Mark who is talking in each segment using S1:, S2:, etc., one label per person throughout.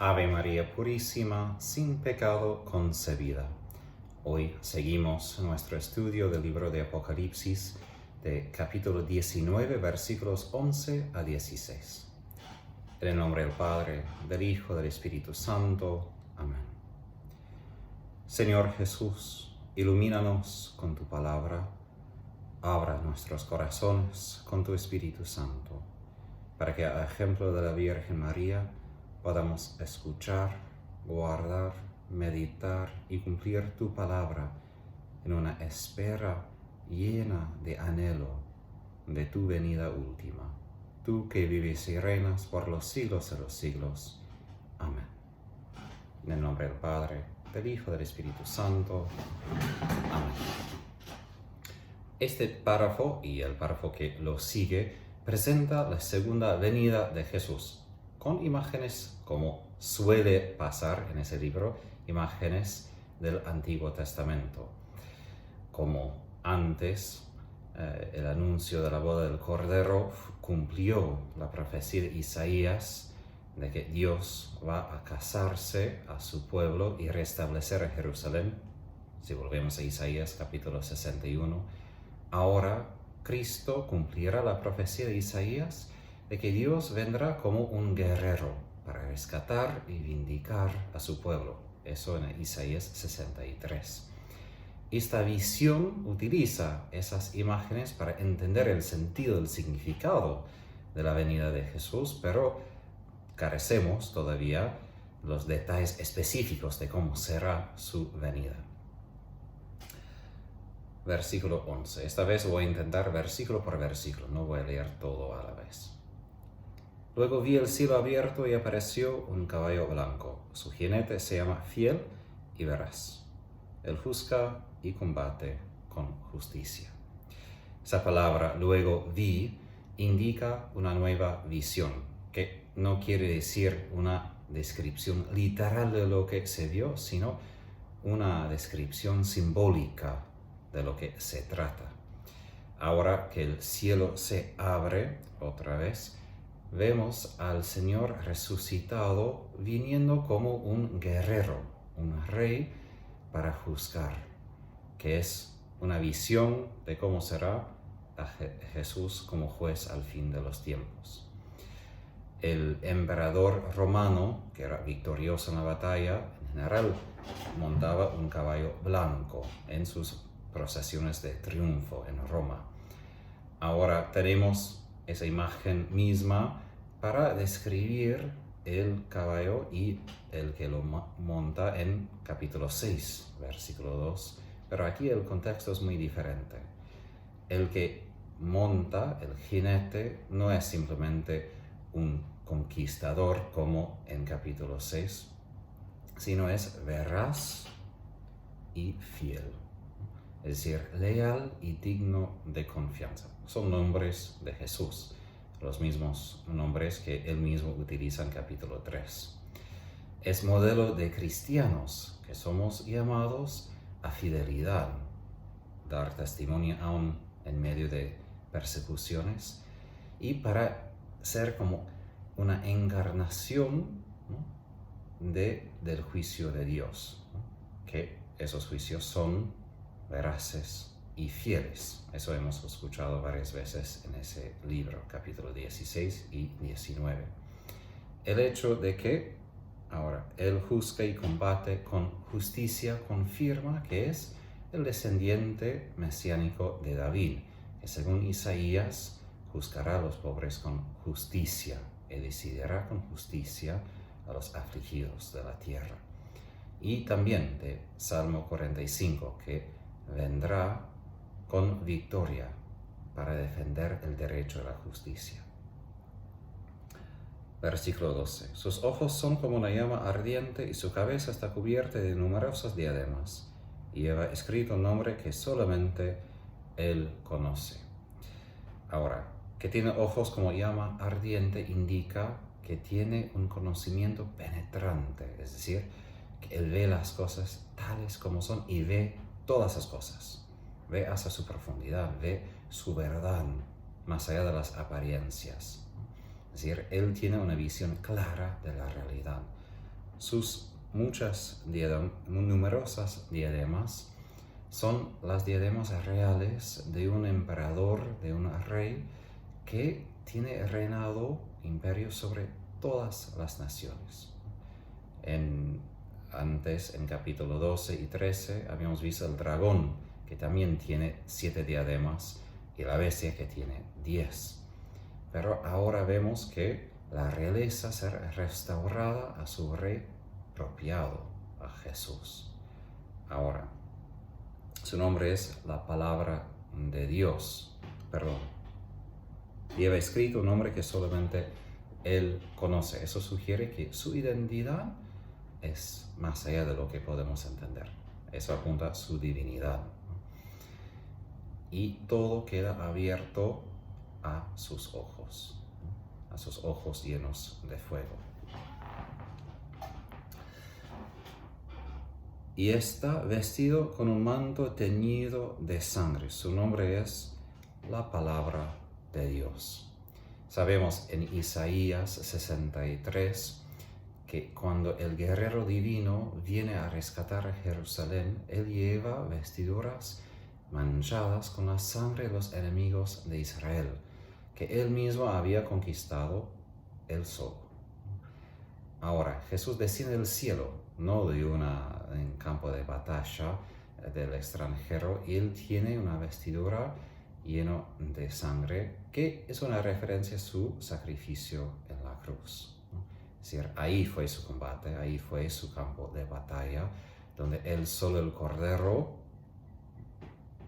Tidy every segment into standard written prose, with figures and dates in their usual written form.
S1: Ave María Purísima, sin pecado concebida. Hoy seguimos nuestro estudio del libro de Apocalipsis, de capítulo 19, versículos 11 a 16. En el nombre del Padre, del Hijo, del Espíritu Santo. Amén. Señor Jesús, ilumínanos con tu palabra, abra nuestros corazones con tu Espíritu Santo, para que a ejemplo de la Virgen María podamos escuchar, guardar, meditar y cumplir tu palabra en una espera llena de anhelo de tu venida última, tú que vives y reinas por los siglos de los siglos. Amén. En el nombre del Padre, del Hijo, del Espíritu Santo. Amén. Este párrafo y el párrafo que lo sigue presenta la segunda venida de Jesús, con imágenes, como suele pasar en ese libro, imágenes del Antiguo Testamento. Como antes, el anuncio de la boda del Cordero cumplió la profecía de Isaías de que Dios va a casarse a su pueblo y restablecer a Jerusalén. Si volvemos a Isaías capítulo 61, ahora Cristo cumplirá la profecía de Isaías de que Dios vendrá como un guerrero para rescatar y vindicar a su pueblo. Eso en Isaías 63. Esta visión utiliza esas imágenes para entender el sentido, el significado de la venida de Jesús, pero carecemos todavía los detalles específicos de cómo será su venida. Versículo 11. Esta vez voy a intentar versículo por versículo, no voy a leer todo a la vez. Luego vi el cielo abierto y apareció un caballo blanco. Su jinete se llama Fiel y Veraz. Él juzga y combate con justicia. Esa palabra, luego vi, indica una nueva visión, que no quiere decir una descripción literal de lo que se vio, sino una descripción simbólica de lo que se trata. Ahora que el cielo se abre otra vez, vemos al Señor resucitado viniendo como un guerrero, un rey para juzgar, que es una visión de cómo será a Jesús como juez al fin de los tiempos. El emperador romano, que era victorioso en la batalla, en general montaba un caballo blanco en sus procesiones de triunfo en Roma. Ahora tenemos esa imagen misma para describir el caballo y el que lo monta en capítulo 6, versículo 2. Pero aquí el contexto es muy diferente. El que monta, el jinete, no es simplemente un conquistador como en capítulo 6, sino es veraz y fiel. Es decir, leal y digno de confianza. Son nombres de Jesús, los mismos nombres que él mismo utiliza en capítulo 3. Es modelo de cristianos, que somos llamados a fidelidad, dar testimonio aún en medio de persecuciones, y para ser como una encarnación, ¿no?, del juicio de Dios, ¿no?, que esos juicios son veraces y fieles. Eso hemos escuchado varias veces en ese libro, capítulo 16 y 19. El hecho de que ahora él juzga y combate con justicia confirma que es el descendiente mesiánico de David, que según Isaías juzgará a los pobres con justicia y decidirá con justicia a los afligidos de la tierra. Y también de Salmo 45, que vendrá con victoria para defender el derecho a la justicia. Versículo 12. Sus ojos son como una llama ardiente y su cabeza está cubierta de numerosas diademas, y lleva escrito un nombre que solamente él conoce. Ahora, que tiene ojos como llama ardiente indica que tiene un conocimiento penetrante, es decir, que él ve las cosas tales como son y ve todas las cosas, ve hasta su profundidad, ve su verdad más allá de las apariencias. Es decir, él tiene una visión clara de la realidad. Sus numerosas diademas son las diademas reales de un emperador, de un rey que tiene reinado imperio sobre todas las naciones. Antes, en capítulo 12 y 13, habíamos visto el dragón, que también tiene 7 diademas, y la bestia, que tiene 10. Pero ahora vemos que la realeza será restaurada a su rey apropiado, a Jesús. Ahora, su nombre es la palabra de Dios. Lleva escrito un nombre que solamente Él conoce. Eso sugiere que su identidad es más allá de lo que podemos entender. Eso apunta a su divinidad. Y todo queda abierto a sus ojos llenos de fuego. Y está vestido con un manto teñido de sangre. Su nombre es la palabra de Dios. Sabemos en Isaías 63 que cuando el guerrero divino viene a rescatar a Jerusalén, él lleva vestiduras manchadas con la sangre de los enemigos de Israel, que él mismo había conquistado él solo. Ahora, Jesús desciende del cielo, no de en campo de batalla del extranjero, y él tiene una vestidura llena de sangre, que es una referencia a su sacrificio en la cruz. Es decir, ahí fue su combate, ahí fue su campo de batalla, donde él solo, el cordero,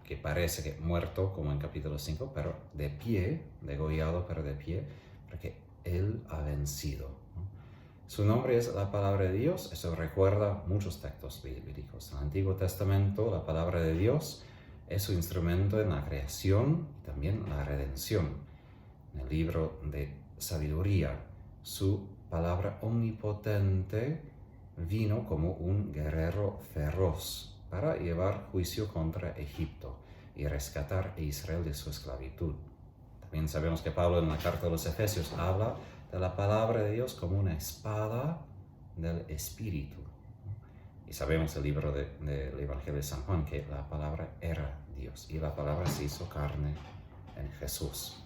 S1: que parece que muerto, como en capítulo 5, pero de pie, degollado, pero de pie, porque él ha vencido. Su nombre es la palabra de Dios. Eso recuerda muchos textos bíblicos. En el Antiguo Testamento, la palabra de Dios es su instrumento en la creación y también la redención. En el libro de Sabiduría, su palabra omnipotente vino como un guerrero feroz para llevar juicio contra Egipto y rescatar a Israel de su esclavitud. También sabemos que Pablo en la carta de los Efesios habla de la palabra de Dios como una espada del Espíritu. Y sabemos el libro del Evangelio de San Juan que la palabra era Dios y la palabra se hizo carne en Jesús.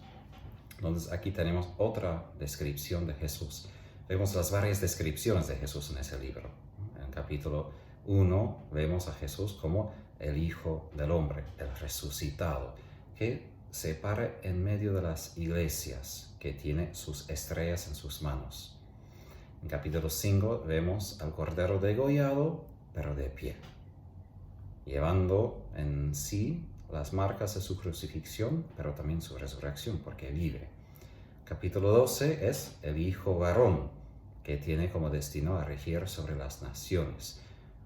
S1: Entonces aquí tenemos otra descripción de Jesús. Vemos las varias descripciones de Jesús en ese libro. En el capítulo 1 vemos a Jesús como el Hijo del Hombre, el resucitado, que se para en medio de las iglesias, que tiene sus estrellas en sus manos. En capítulo 5 vemos al Cordero degollado, pero de pie, llevando en sí las marcas de su crucifixión, pero también su resurrección, porque vive. Capítulo 12 es el Hijo varón, que tiene como destino a regir sobre las naciones,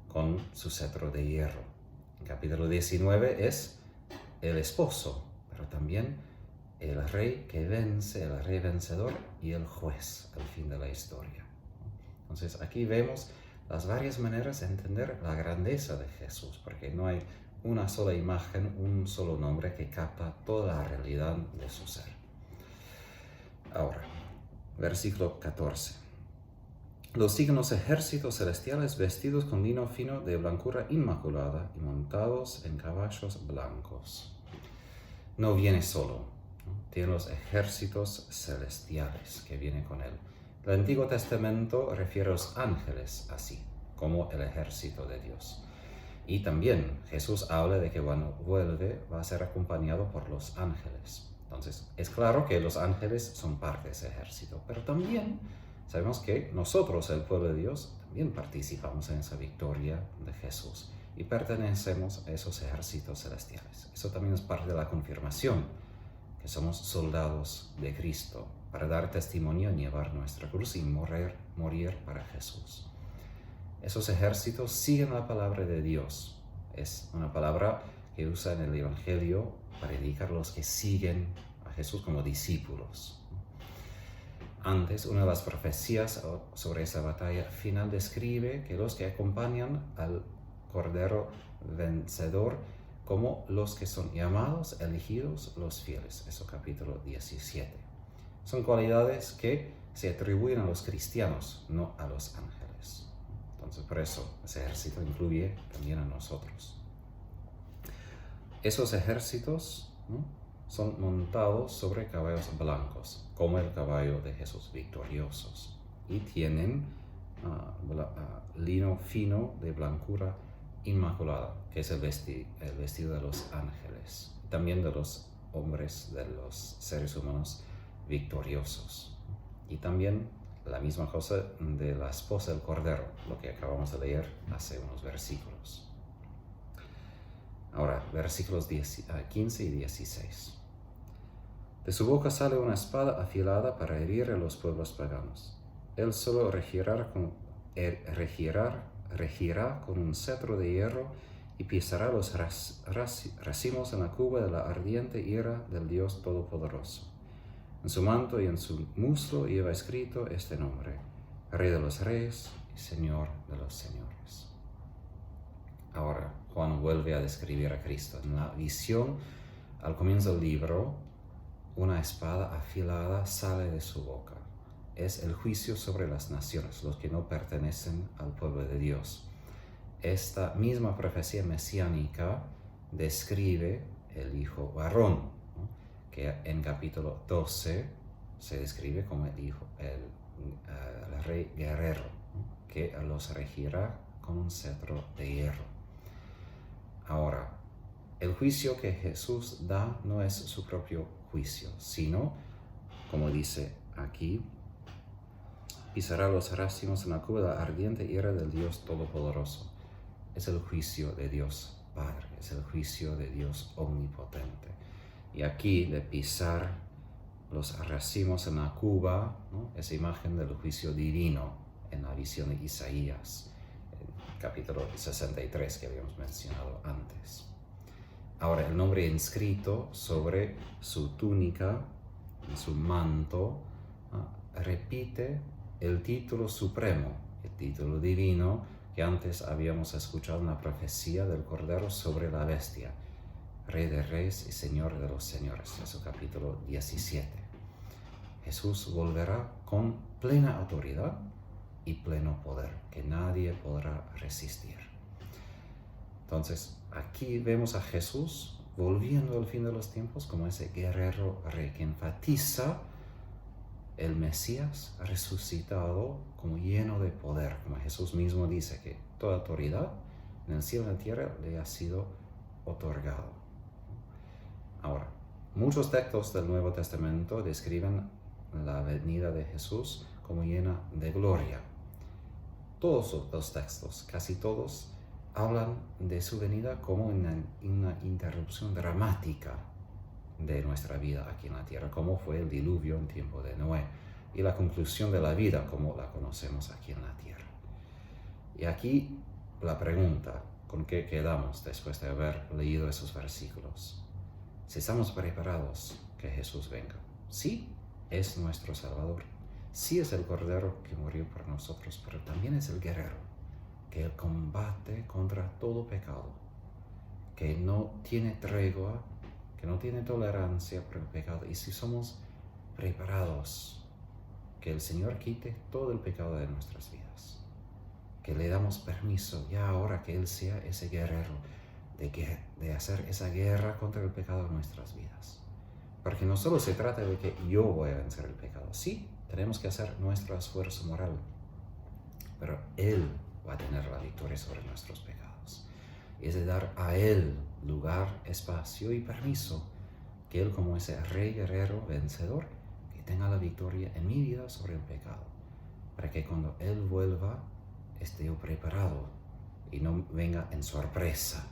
S1: con su cetro de hierro. En capítulo 19 es el esposo, pero también el rey que vence, el rey vencedor y el juez al fin de la historia. Entonces aquí vemos las varias maneras de entender la grandeza de Jesús, porque no hay una sola imagen, un solo nombre que capta toda la realidad de su ser. Ahora, versículo 14. Los signos ejércitos celestiales vestidos con lino fino de blancura inmaculada y montados en caballos blancos. No viene solo, ¿no? Tiene los ejércitos celestiales que vienen con él. El Antiguo Testamento refiere a los ángeles así, como el ejército de Dios. Y también Jesús habla de que cuando vuelve va a ser acompañado por los ángeles. Entonces, es claro que los ángeles son parte de ese ejército, pero también sabemos que nosotros, el pueblo de Dios, también participamos en esa victoria de Jesús y pertenecemos a esos ejércitos celestiales. Eso también es parte de la confirmación, que somos soldados de Cristo para dar testimonio y llevar nuestra cruz y morir para Jesús. Esos ejércitos siguen la palabra de Dios. Es una palabra que usa en el Evangelio para indicar a los que siguen a Jesús como discípulos. Antes, una de las profecías sobre esa batalla final describe que los que acompañan al Cordero vencedor como los que son llamados, elegidos, los fieles. Eso capítulo 17. Son cualidades que se atribuyen a los cristianos, no a los ángeles. Entonces por eso ese ejército incluye también a nosotros. Esos ejércitos, ¿no?, son montados sobre caballos blancos, como el caballo de Jesús, victoriosos, y tienen lino fino de blancura inmaculada, que es el vestido de los ángeles, también de los hombres, de los seres humanos victoriosos. Y también la misma cosa de la esposa del Cordero, lo que acabamos de leer hace unos versículos. Ahora, versículos 15 y 16. De su boca sale una espada afilada para herir a los pueblos paganos. Él solo regirá con un cetro de hierro y pisará los racimos en la cuba de la ardiente ira del Dios Todopoderoso. En su manto y en su muslo lleva escrito este nombre: Rey de los Reyes y Señor de los Señores. Ahora, Juan vuelve a describir a Cristo. En la visión, al comienzo del libro, una espada afilada sale de su boca. Es el juicio sobre las naciones, los que no pertenecen al pueblo de Dios. Esta misma profecía mesiánica describe el hijo varón, ¿no?, que en capítulo 12 se describe como el rey guerrero, ¿no?, que los regirá con un cetro de hierro. Ahora, el juicio que Jesús da no es su propio juicio, sino, como dice aquí, pisará los racimos en la cuba de la ardiente ira del Dios Todopoderoso. Es el juicio de Dios Padre, es el juicio de Dios Omnipotente. Y aquí de pisar los racimos en la cuba, ¿no?, es imagen del juicio divino en la visión de Isaías, el capítulo 63 que habíamos mencionado antes. Ahora, el nombre inscrito sobre su túnica, su manto, repite el título supremo, el título divino que antes habíamos escuchado en la profecía del Cordero sobre la bestia, Rey de Reyes y Señor de los Señores, en su capítulo 17. Jesús volverá con plena autoridad y pleno poder, que nadie podrá resistir. Entonces, aquí vemos a Jesús volviendo al fin de los tiempos como ese guerrero rey que enfatiza el Mesías resucitado como lleno de poder, como Jesús mismo dice que toda autoridad en el cielo y en la tierra le ha sido otorgado. Ahora, muchos textos del Nuevo Testamento describen la venida de Jesús como llena de gloria. Todos los textos, casi todos, hablan de su venida como una interrupción dramática de nuestra vida aquí en la tierra, como fue el diluvio en tiempo de Noé, y la conclusión de la vida como la conocemos aquí en la tierra. Y aquí la pregunta, ¿con qué quedamos después de haber leído esos versículos? Si estamos preparados que Jesús venga. Sí, es nuestro Salvador. Sí, es el Cordero que murió por nosotros, pero también es el guerrero que combate contra todo pecado, que no tiene tregua, que no tiene tolerancia por el pecado. Y si somos preparados, que el Señor quite todo el pecado de nuestras vidas, que le damos permiso ya ahora que Él sea ese guerrero, de hacer esa guerra contra el pecado de nuestras vidas. Porque no solo se trata de que yo voy a vencer el pecado. Sí, tenemos que hacer nuestro esfuerzo moral, pero Él va a tener la victoria sobre nuestros pecados. Es de dar a Él lugar, espacio y permiso, que Él, como ese rey guerrero vencedor, que tenga la victoria en mi vida sobre el pecado, para que cuando Él vuelva esté yo preparado y no venga en sorpresa,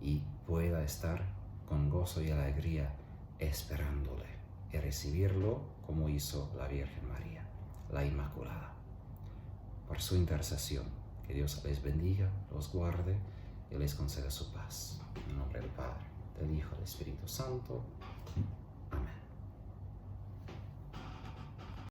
S1: y pueda estar con gozo y alegría esperándole y recibirlo como hizo la Virgen María, la Inmaculada. Por su intercesión, que Dios les bendiga, los guarde y les conceda su paz. En nombre del Padre, del Hijo y del Espíritu Santo.